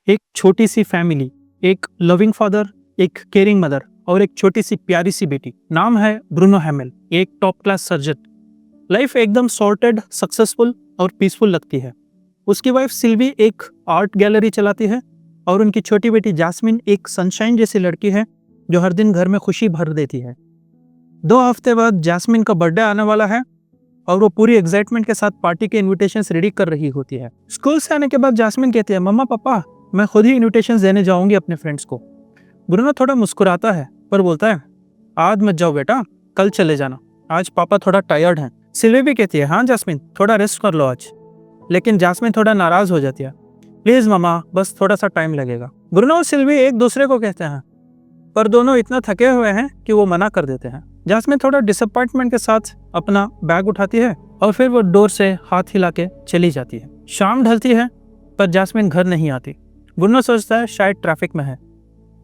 एक छोटी सी फैमिली, एक लविंग फादर, एक केयरिंग मदर और एक छोटी सी प्यारी सी बेटी। नाम है ब्रूनो हैमेल, एक टॉप क्लास सर्जन। लाइफ एकदम सॉर्टेड, सक्सेसफुल और पीसफुल लगती है। उसकी वाइफ सिल्वी एक आर्ट गैलरी चलाती है और उनकी छोटी बेटी जैस्मिन एक सनशाइन जैसी लड़की है जो हर दिन घर में खुशी भर देती है। 2 हफ्ते बाद जैस्मिन का बर्थडे आने वाला है और वो पूरी एक्साइटमेंट के साथ पार्टी के इनविटेशंस रेडी कर रही होती है। स्कूल से आने के बाद जैस्मिन कहती है, मम्मा पापा मैं खुद ही इनविटेशंस देने जाऊंगी अपने फ्रेंड्स को। ब्रूनो थोड़ा मुस्कुराता है पर बोलता है, आज मत जाओ बेटा, कल चले जाना, आज पापा थोड़ा टायर्ड हैं। सिल्वी भी कहती है, हाँ जैस्मिन थोड़ा रेस्ट कर लो आज। लेकिन जैस्मिन थोड़ा नाराज हो जाती है, प्लीज मामा बस थोड़ा सा टाइम लगेगा। ब्रूनो और सिल्वी एक दूसरे को कहते हैं पर दोनों इतना थके हुए हैं कि वो मना कर देते हैं। जैस्मिन थोड़ा डिसअपॉइंटमेंट के साथ अपना बैग उठाती है और फिर वो डोर से हाथ हिला के चली जाती है। शाम ढलती है पर जैस्मिन घर नहीं आती। ब्रूनो सोचता है शायद ट्रैफिक में है।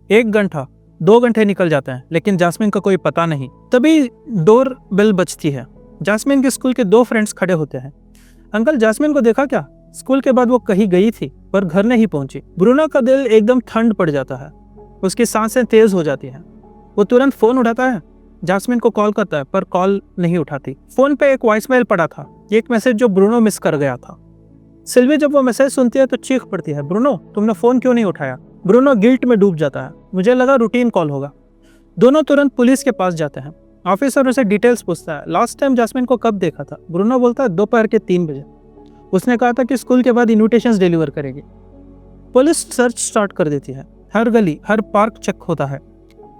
1 घंटा 2 घंटे निकल जाते हैं लेकिन जैस्मिन का कोई पता नहीं। तभी डोर बेल बजती है। जैस्मिन के स्कूल के 2 फ्रेंड्स खड़े होते हैं। अंकल जैस्मिन को देखा क्या? स्कूल के बाद वो कहीं गई थी पर घर नहीं पहुंची। ब्रूनो का दिल एकदम ठंड पड़ जाता है, उसकी सांसें तेज हो जाती हैं। वो तुरंत फोन उठाता है, जैस्मिन को कॉल करता है पर कॉल नहीं उठाती। फोन पे एक वॉइसमेल पड़ा था, एक मैसेज जो ब्रूनो मिस कर गया था। सिल्वी जब वो मैसेज सुनती है तो चीख पड़ती है, ब्रूनो तुमने फोन क्यों नहीं उठाया? ब्रूनो गिल्ट में डूब जाता है, मुझे लगा रूटीन कॉल होगा। दोनों तुरंत पुलिस के पास जाते हैं। ऑफिसर उसे डिटेल्स पूछता है, लास्ट टाइम जैस्मिन को कब देखा था? ब्रूनो बोलता है दोपहर के 3 बजे। उसने कहा था कि स्कूल के बाद इन्विटेशंस डिलीवर करेगी। पुलिस सर्च स्टार्ट कर देती है। हर गली हर पार्क चेक होता है।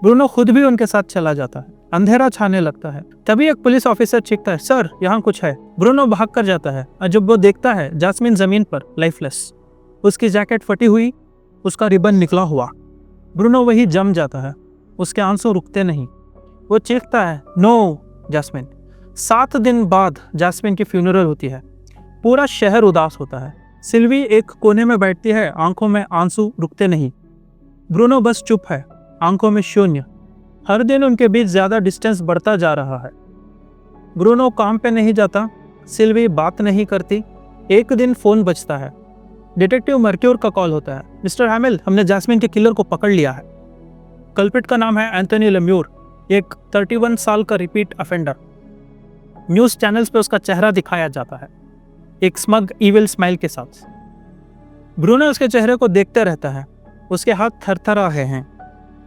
ब्रूनो खुद भी उनके साथ चला जाता है। अंधेरा छाने लगता है। तभी एक पुलिस ऑफिसर चीखता है, सर यहाँ कुछ है। ब्रूनो भाग कर जाता है और जब वो देखता है जैस्मिन जमीन पर लाइफलेस, उसकी जैकेट फटी हुई, उसका रिबन निकला हुआ। ब्रूनो वही जम जाता है, उसके आंसू रुकते नहीं। वो चीखता है, नो जैस्मिन। 7 दिन बाद जैस्मिन की फ्यूनरल होती है। पूरा शहर उदास होता है। सिल्वी एक कोने में बैठती है, आंखों में आंसू रुकते नहीं। ब्रूनो बस चुप है, आंखों में शून्य। हर दिन उनके बीच ज्यादा डिस्टेंस बढ़ता जा रहा है। ब्रूनो काम पे नहीं जाता, सिल्वी बात नहीं करती। एक दिन फोन बजता है। डिटेक्टिव मर्क्यूर का कॉल होता है, मिस्टर हैमेल हमने जैस्मिन के किलर को पकड़ लिया है। कल्प्रिट का नाम है एंथनी लेम्यूर, एक 31 साल का रिपीट अफेंडर। न्यूज चैनल्स पे उसका चेहरा दिखाया जाता है, एक स्मग इविल स्माइल के साथ। ब्रूनो उसके चेहरे को देखते रहता है, उसके हाथ थरथर रहे हैं।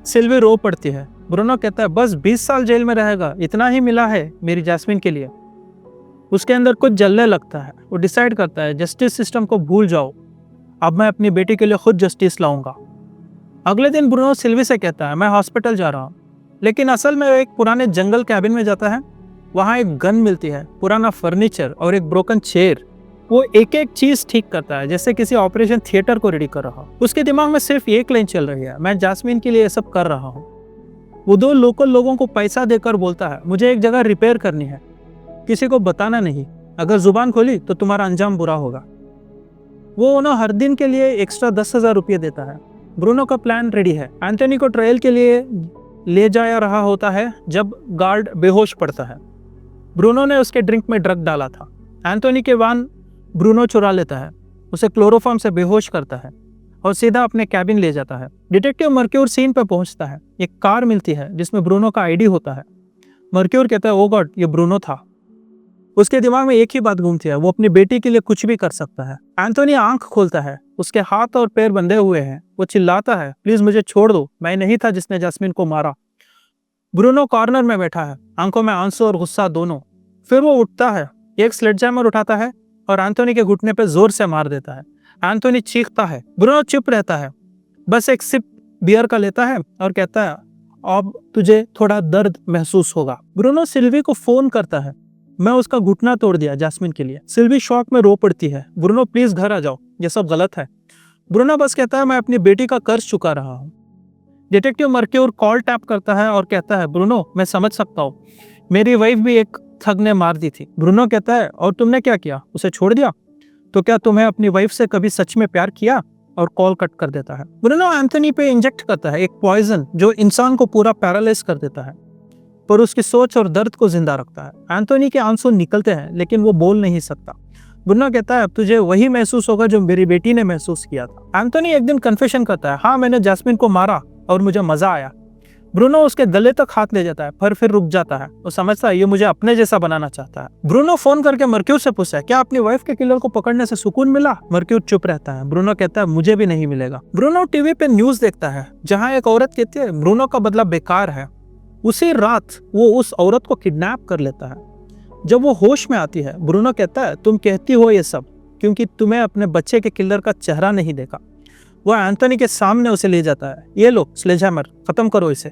सिल्वी रो पड़ती है। ब्रूनो कहता है, बस 20 साल जेल में रहेगा, इतना ही मिला है मेरी जैस्मिन के लिए। उसके अंदर कुछ जलने लगता है। वो डिसाइड करता है जस्टिस सिस्टम को भूल जाओ, अब मैं अपनी बेटी के लिए खुद जस्टिस लाऊंगा। अगले दिन ब्रूनो सिल्वी से कहता है, मैं हॉस्पिटल जा रहा हूँ। लेकिन असल में वो एक पुराने जंगल कैबिन में जाता है। वहाँ एक गन मिलती है, पुराना फर्नीचर और एक ब्रोकन चेयर। वो एक एक चीज ठीक करता है जैसे किसी ऑपरेशन थिएटर को रेडी कर रहा हो। उसके दिमाग में सिर्फ एक लाइन चल रही है, मैं जैस्मिन के लिए ये सब कर रहा हूँ। वो 2 लोकल लोगों को पैसा देकर बोलता है, मुझे एक जगह रिपेयर करनी है, किसी को बताना नहीं, अगर जुबान खोली तो तुम्हारा अंजाम बुरा होगा। वो उन्हें हर दिन के लिए एक्स्ट्रा 10,000 रुपये देता है। ब्रूनो का प्लान रेडी है। एंथनी को ट्रायल के लिए ले जाया रहा होता है जब गार्ड बेहोश पड़ता है। ब्रूनो ने उसके ड्रिंक में ड्रग डाला था। एंथनी के वाहन ब्रूनो चुरा लेता है, उसे क्लोरोफॉर्म से बेहोश करता है और सीधा अपने कैबिन ले जाता है। डिटेक्टिव मर्क्यूर सीन पर पहुंचता है। एक कार मिलती है जिसमें ब्रूनो का आईडी होता है। मर्क्यूर कहता है, ओ गॉड ये ब्रूनो था। उसके दिमाग में एक ही बात घूमती है, वो अपनी बेटी के लिए कुछ भी कर सकता है। एंथनी आंख खोलता है, उसके हाथ और पैर बंधे हुए हैं। वो चिल्लाता है, प्लीज मुझे छोड़ दो, मैं नहीं था जिसने जैस्मिन को मारा। ब्रूनो कॉर्नर में बैठा है, आंखों में आंसू और गुस्सा दोनों। फिर वो उठता है, एक स्लेडजैमर उठाता है और एंथनी के घुटने पे जोर से मार देता है। एंथनी चीखता है। ब्रूनो चुप रहता है, बस एक सिप बियर का लेता है और कहता है, अब तुझे थोड़ा दर्द महसूस होगा। ब्रूनो सिल्वी को फोन करता है, मैं उसका घुटना तोड़ दिया जैस्मिन के लिए। सिल्वी शॉक में रो पड़ती है, ब्रूनो प्लीज घर आ जाओ, ये सब गलत है। ब्रूनो बस कहता है, मैं अपनी बेटी का कर्ज चुका रहा हूँ। डिटेक्टिव मर्क्यूर कॉल टैप करता है और कहता है, ब्रूनो मैं समझ सकता हूँ, मेरी वाइफ भी एक ठग ने मार दी थी। ब्रूनो कहता है, और तुमने क्या किया, उसे छोड़ दिया? तो क्या तुम्हें अपनी वाइफ से कभी सच में प्यार किया? और कॉल कट कर देता है। ब्रूनो एंथनी पे इंजेक्ट करता है एक पॉइजन जो इंसान को पूरा पैरालाइज कर देता है पर उसकी सोच और दर्द को जिंदा रखता है। एंथनी के आंसू निकलते हैं लेकिन वो बोल नहीं सकता। ब्रूनो कहता है अब तुझे वही महसूस होगा जो मेरी बेटी ने महसूस किया था। एंथोनी एक दिन कन्फेशन करता है, हाँ मैंने जैस्मिन को मारा और मुझे मजा आया। ब्रूनो उसके गले तक हाथ ले जाता है पर फिर रुक जाता है। वो समझता है ये मुझे अपने जैसा बनाना चाहता है। ब्रूनो फोन करके मर्क्यूर से पूछता है क्या अपनी वाइफ के किलर को पकड़ने से सुकून मिला? मर्क्यूर चुप रहता है। ब्रूनो कहता है मुझे भी नहीं मिलेगा। ब्रूनो टीवी पे न्यूज देखता है जहाँ एक औरत कहती है ब्रूनो का बदला बेकार है। उसी रात वो उस औरत को किडनैप कर लेता है। जब वो होश में आती है ब्रूनो कहता है तुम कहती हो ये सब क्योंकि तुम्हें अपने बच्चे के किलर का चेहरा नहीं देखा। वो एंथोनी के सामने उसे ले जाता है, ये लो स्लेजहैमर, खत्म करो इसे।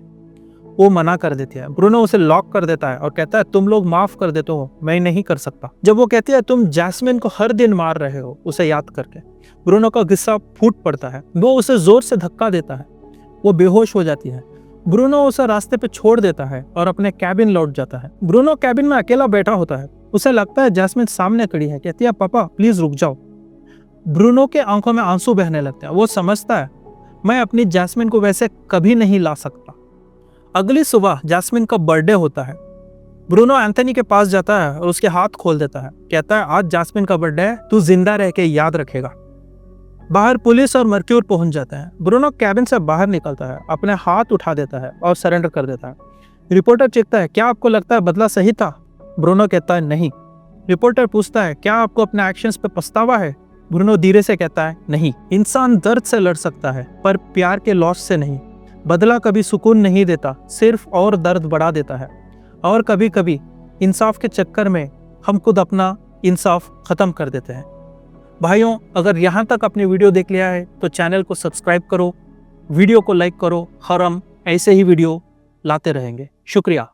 वो मना कर देती है। ब्रूनो उसे लॉक कर देता है और कहता है तुम लोग माफ कर देते हो, मैं नहीं कर सकता। जब वो कहती है तुम जैस्मिन को हर दिन मार रहे हो उसे याद करके, ब्रूनो का गुस्सा फूट पड़ता है। वो उसे जोर से धक्का देता है, वो बेहोश हो जाती है। ब्रूनो उसे रास्ते पे छोड़ देता है और अपने कैबिन लौट जाता है। ब्रूनो कैबिन में अकेला बैठा होता है। उसे लगता है जैस्मिन सामने खड़ी है। कहती है पापा प्लीज रुक जाओ। ब्रूनो के आंखों में आंसू बहने लगते हैं। वो समझता है मैं अपनी जैस्मिन को वैसे कभी नहीं ला सकता। अगली सुबह जैस्मिन का बर्थडे होता है। ब्रूनो एंथोनी के पास जाता है और उसके हाथ खोल देता है। कहता है आज जैस्मिन का बर्थडे है, तू जिंदा रह के याद रखेगा। बाहर पुलिस और मर्क्यूर पहुंच जाते हैं। ब्रूनो कैबिन से बाहर निकलता है, अपने हाथ उठा देता है और सरेंडर कर देता है। रिपोर्टर चीखता है क्या आपको लगता है बदला सही था? ब्रूनो कहता है नहीं। रिपोर्टर पूछता है क्या आपको अपने एक्शंस पे पछतावा है? ब्रूनो धीरे से कहता है नहीं। इंसान दर्द से लड़ सकता है पर प्यार के लॉस से नहीं। बदला कभी सुकून नहीं देता, सिर्फ और दर्द बढ़ा देता है। और कभी कभी इंसाफ के चक्कर में हम खुद अपना इंसाफ खत्म कर देते हैं। भाइयों, अगर यहाँ तक आपने वीडियो देख लिया है तो चैनल को सब्सक्राइब करो, वीडियो को लाइक करो और हम ऐसे ही वीडियो लाते रहेंगे। शुक्रिया।